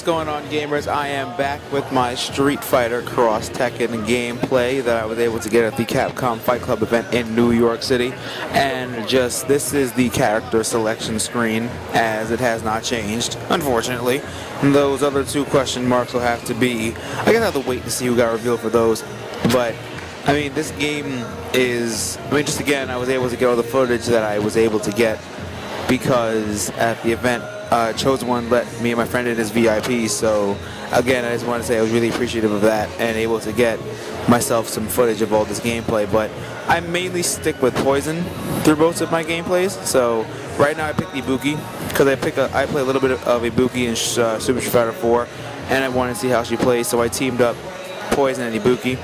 going on, gamers? I am back with my Street Fighter Cross Tekken gameplay that I was able to get at the Capcom Fight Club event in New York City. And this is the character selection screen, as it has not changed, unfortunately. And those other two question marks will have to be, I guess I'll have to wait to see who got revealed for those. But, I mean, this game is, just again, I was able to get all the footage that I was able to get because at the event, Chosen One let me and my friend in his VIP, so again, I just want to say I was really appreciative of that and able to get myself some footage of all this gameplay. But I mainly stick with Poison through most of my gameplays. So right now I picked Ibuki because I play a little bit of Ibuki in Super Street Fighter 4, and I wanted to see how she plays. So I teamed up Poison and Ibuki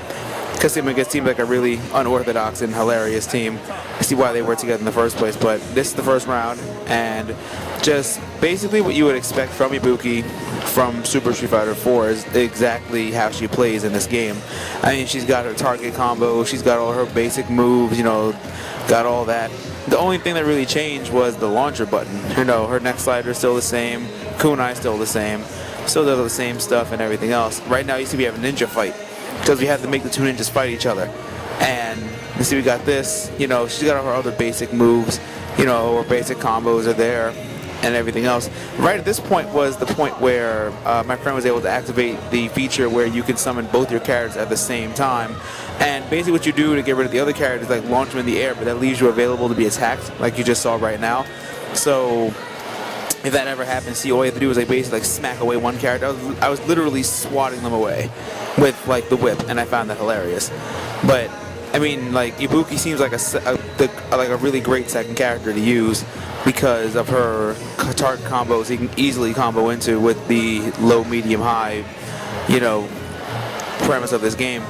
because it seemed like a really unorthodox and hilarious team. I see why they were together in the first place. But this is the first round, and just basically what you would expect from Ibuki from Super Street Fighter 4 is exactly how she plays in this game. I mean, she's got her target combo, she's got all her basic moves, got all that. The only thing that really changed was the launcher button. Her neck slider is still the same, kunai still the same, still does the same stuff and everything else. Right now you see we have a ninja fight because we have to make the two ninjas fight each other. And you see we got this, she's got all her other basic moves, her basic combos are there and everything else. Right at this point was the point where my friend was able to activate the feature where you can summon both your characters at the same time. And basically what you do to get rid of the other character is like launch them in the air, but that leaves you available to be attacked, like you just saw right now. So if that ever happens, all you have to do is basically smack away one character. I was literally swatting them away with the whip, and I found that hilarious. But I mean, Ibuki seems like a really great second character to use because of her target combos he can easily combo into with the low, medium, high, premise of this game.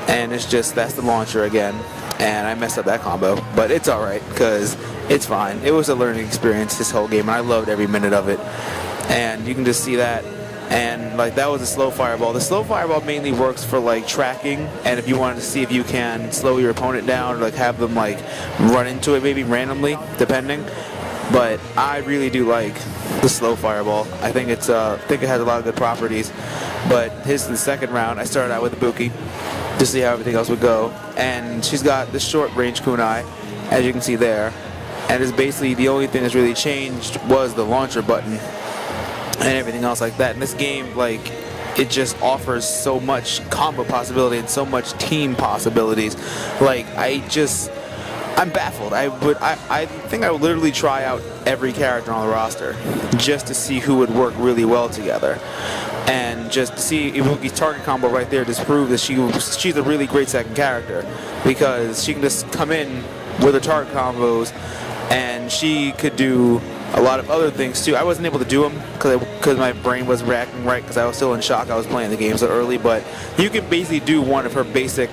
And it's just, that's the launcher again. And I messed up that combo, but it's alright because it's fine. It was a learning experience, this whole game, and I loved every minute of it. And you can just see that. And that was a slow fireball. The slow fireball mainly works for tracking, and if you wanted to see if you can slow your opponent down or have them run into it maybe randomly, depending. But I really do like the slow fireball. I think it has a lot of good properties. But here's the second round. I started out with Ibuki to see how everything else would go, and she's got the short range kunai, as you can see there. And it's basically the only thing that's really changed was the launcher button and everything else like that. And this game, it just offers so much combo possibility and so much team possibilities. I'm baffled. I think I would literally try out every character on the roster just to see who would work really well together. And just to see Ibuki's target combo right there just proves that she's a really great second character, because she can just come in with her target combos and she could do a lot of other things too. I wasn't able to do them because my brain wasn't reacting right because I was still in shock. I was playing the game so early, but you can basically do one of her basic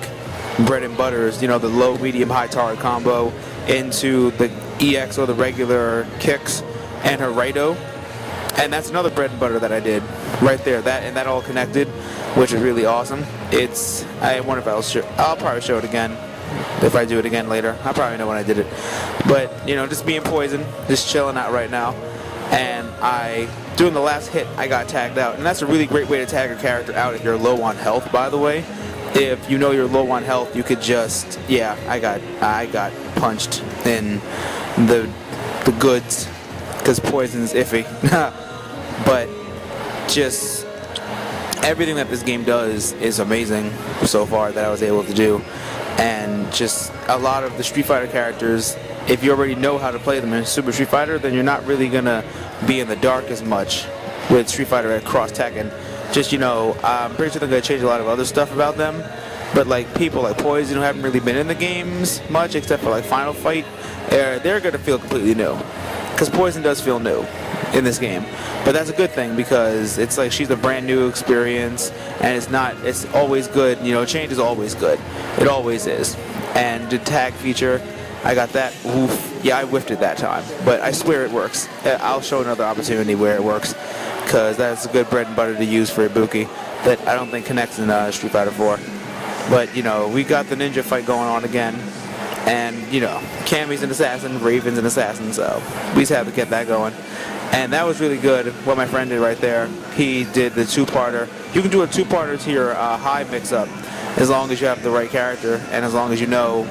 bread and butters, the low, medium, high target combo into the EX or the regular kicks and her Raito. And that's another bread and butter that I did right there. That all connected, which is really awesome. I wonder if I'll probably show it again. If I do it again later, I probably know when I did it. But just being Poison, just chilling out right now. And doing the last hit, I got tagged out, and that's a really great way to tag a character out if you're low on health. By the way, if you know you're low on health, you could just I got punched in the goods because Poison's iffy. But just everything that this game does is amazing so far that I was able to do. And just a lot of the Street Fighter characters, if you already know how to play them in Super Street Fighter, then you're not really going to be in the dark as much with Street Fighter at Cross Tekken. Just, I'm pretty sure they're going to change a lot of other stuff about them. But people like Poison who haven't really been in the games much, except for Final Fight, they're going to feel completely new. Because Poison does feel new in this game. But that's a good thing because it's she's a brand new experience, and it's always good, change is always good. It always is. And the tag feature, I got that. Oof. Yeah, I whiffed it that time. But I swear it works. I'll show another opportunity where it works, because that's a good bread and butter to use for Ibuki that I don't think connects in Street Fighter 4. But, we got the ninja fight going on again. And, Cammy's an assassin, Raven's an assassin, so we just have to get that going. And that was really good, what my friend did right there. He did the two-parter. You can do a two-parter to your high mix-up as long as you have the right character and as long as you know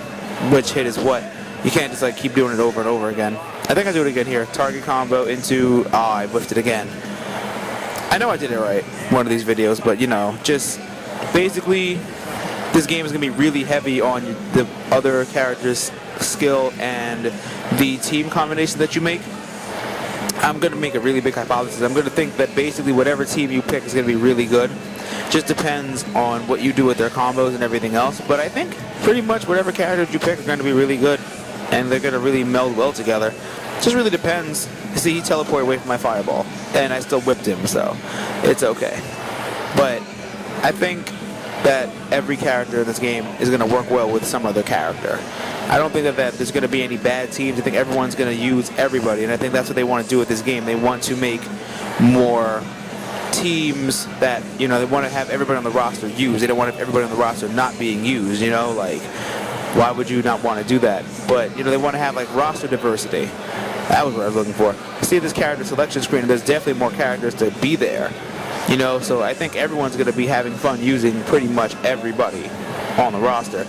which hit is what. You can't just like keep doing it over and over again. I think I do it again here. Target combo into, I whiffed it again. I know I did it right, one of these videos, but you know, just basically this game is going to be really heavy on the other character's skill and the team combination that you make. I'm going to make a really big hypothesis. I'm going to think that basically whatever team you pick is going to be really good. Just depends on what you do with their combos and everything else. But I think pretty much whatever characters you pick are going to be really good. And they're going to really meld well together. Just really depends. See, he teleported away from my fireball. And I still whipped him, so it's okay. But I think that every character in this game is going to work well with some other character. I don't think that there's going to be any bad teams. I think everyone's going to use everybody, and I think that's what they want to do with this game. They want to make more teams that, you know, they want to have everybody on the roster used. They don't want everybody on the roster not being used, you know, like, why would you not want to do that? But, you know, they want to have, like, roster diversity. That was what I was looking for. See this character selection screen, and there's definitely more characters to be there, you know, so I think everyone's going to be having fun using pretty much everybody on the roster.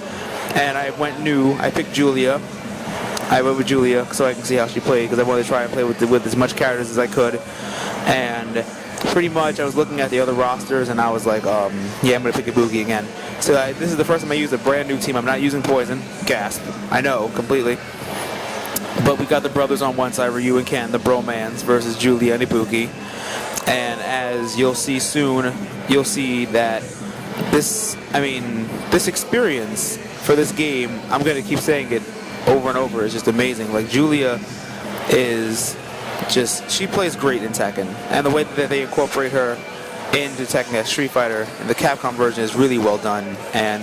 And I went new. I picked Julia. I went with Julia so I can see how she played because I wanted to try and play with as much characters as I could. And pretty much I was looking at the other rosters and I was like, yeah, I'm going to pick Ibuki again. So this is the first time I use a brand new team. I'm not using Poison. Gasp. I know, completely. But we got the brothers on one side, Ryu and Ken, the bromans, versus Julia and Ibuki. And as you'll see soon, you'll see that this experience for this game, I'm going to keep saying it over and over, is just amazing. Like, Julia is just, she plays great in Tekken. And the way that they incorporate her into Tekken as Street Fighter, and the Capcom version is really well done. And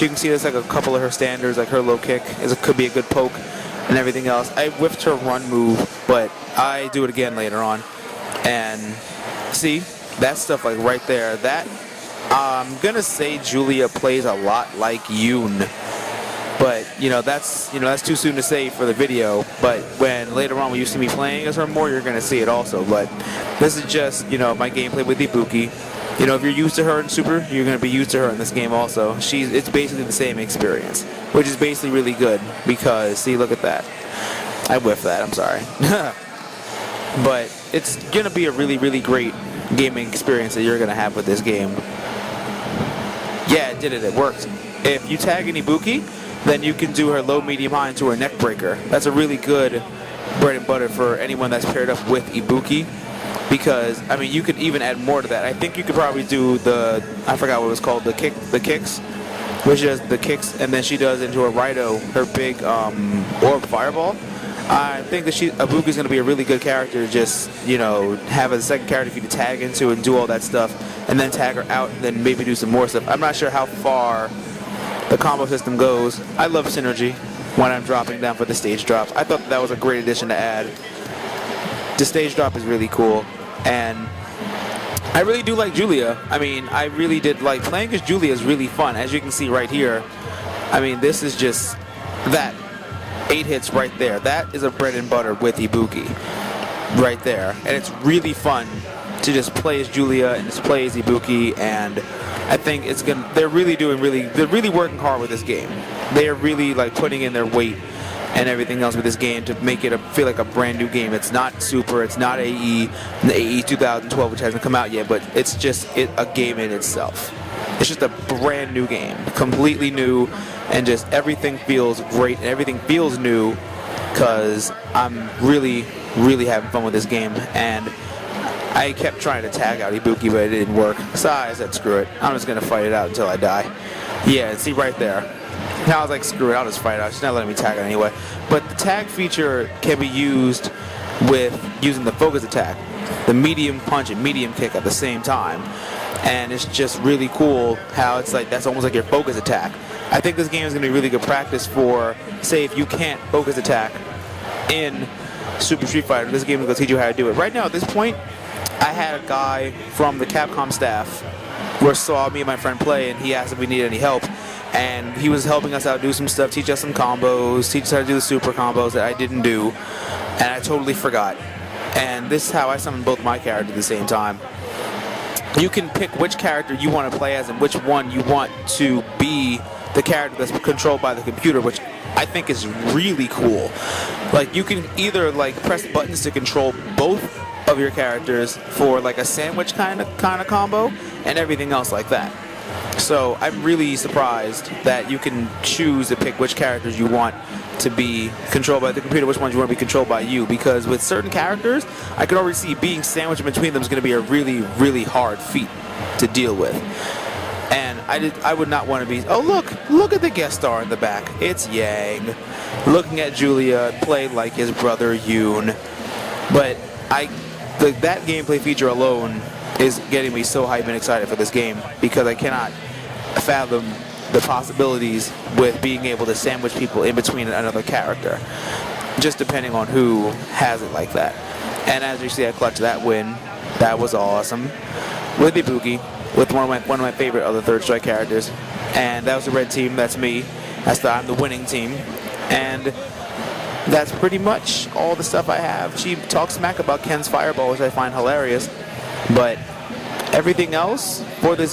you can see there's like a couple of her standards, like her low kick could be a good poke and everything else. I whiffed her run move, but I do it again later on. And see, that stuff like right there, that I'm gonna say Julia plays a lot like Yoon, but you know that's too soon to say for the video. But when later on when you see me playing as her more, you're gonna see it also. But this is just, you know, my gameplay with Ibuki. You know, if you're used to her in Super, you're gonna be used to her in this game also. It's basically the same experience, which is basically really good because see, look at that. I whiffed that. I'm sorry. But it's gonna be a really, really great gaming experience that you're gonna have with this game. Yeah, it did it. It worked. If you tag an Ibuki, then you can do her low, medium, high into her neck breaker. That's a really good bread and butter for anyone that's paired up with Ibuki. Because, I mean, you could even add more to that. I think you could probably do I forgot what it was called, the kicks, which is the kicks, and then she does into her Raido, her big orb fireball. I think that Ibuki is going to be a really good character to just, you know, have a second character for you to tag into and do all that stuff, and then tag her out, and then maybe do some more stuff. I'm not sure how far the combo system goes. I love synergy when I'm dropping down for the stage drops. I thought that was a great addition to add. The stage drop is really cool, and I really do like Julia. I mean, I really did like playing as Julia is really fun. As you can see right here, I mean, this is just that. 8 hits right there. That is a bread and butter with Ibuki right there. And it's really fun to just play as Julia and just play as Ibuki, and I think they're really working hard with this game. They are really like putting in their weight and everything else with this game to make it feel like a brand new game. It's not Super, it's not AE, the AE 2012, which hasn't come out yet, but it's just a game in itself. It's just a brand new game, completely new, and just everything feels great and everything feels new because I'm really, really having fun with this game. And I kept trying to tag out Ibuki, but it didn't work. So I said, screw it. I'm just going to fight it out until I die. Yeah, see right there. Now I was like, screw it, I'll just fight it out. She's not letting me tag it anyway. But the tag feature can be used with using the focus attack, the medium punch and medium kick at the same time. And it's just really cool how it's like that's almost like your focus attack. I think this game is going to be really good practice for, say, if you can't focus attack in Super Street Fighter, this game is going to teach you how to do it. Right now, at this point, I had a guy from the Capcom staff who saw me and my friend play, and he asked if we needed any help. And he was helping us out do some stuff, teach us some combos, teach us how to do the super combos that I didn't do, and I totally forgot. And this is how I summon both my characters at the same time. You can pick which character you want to play as and which one you want to be the character that's controlled by the computer, which I think is really cool. Like, you can either like press buttons to control both of your characters for like a sandwich kind of combo and everything else like that. So I'm really surprised that you can choose to pick which characters you want to be controlled by the computer, which ones you want to be controlled by you, because with certain characters I can already see being sandwiched in between them is going to be a really, really hard feat to deal with. And I would not want to be, oh look at the guest star in the back, it's Yang looking at Julia play like his brother Yoon. But that gameplay feature alone is getting me so hyped and excited for this game, because I cannot fathom the possibilities with being able to sandwich people in between another character, just depending on who has it like that. And as you see, I clutched that win. That was awesome with Ibuki, with one of my favorite other third strike characters. And that was the red team. That's me. I'm the winning team. And that's pretty much all the stuff I have. She talks smack about Ken's fireball, which I find hilarious, but everything else for this game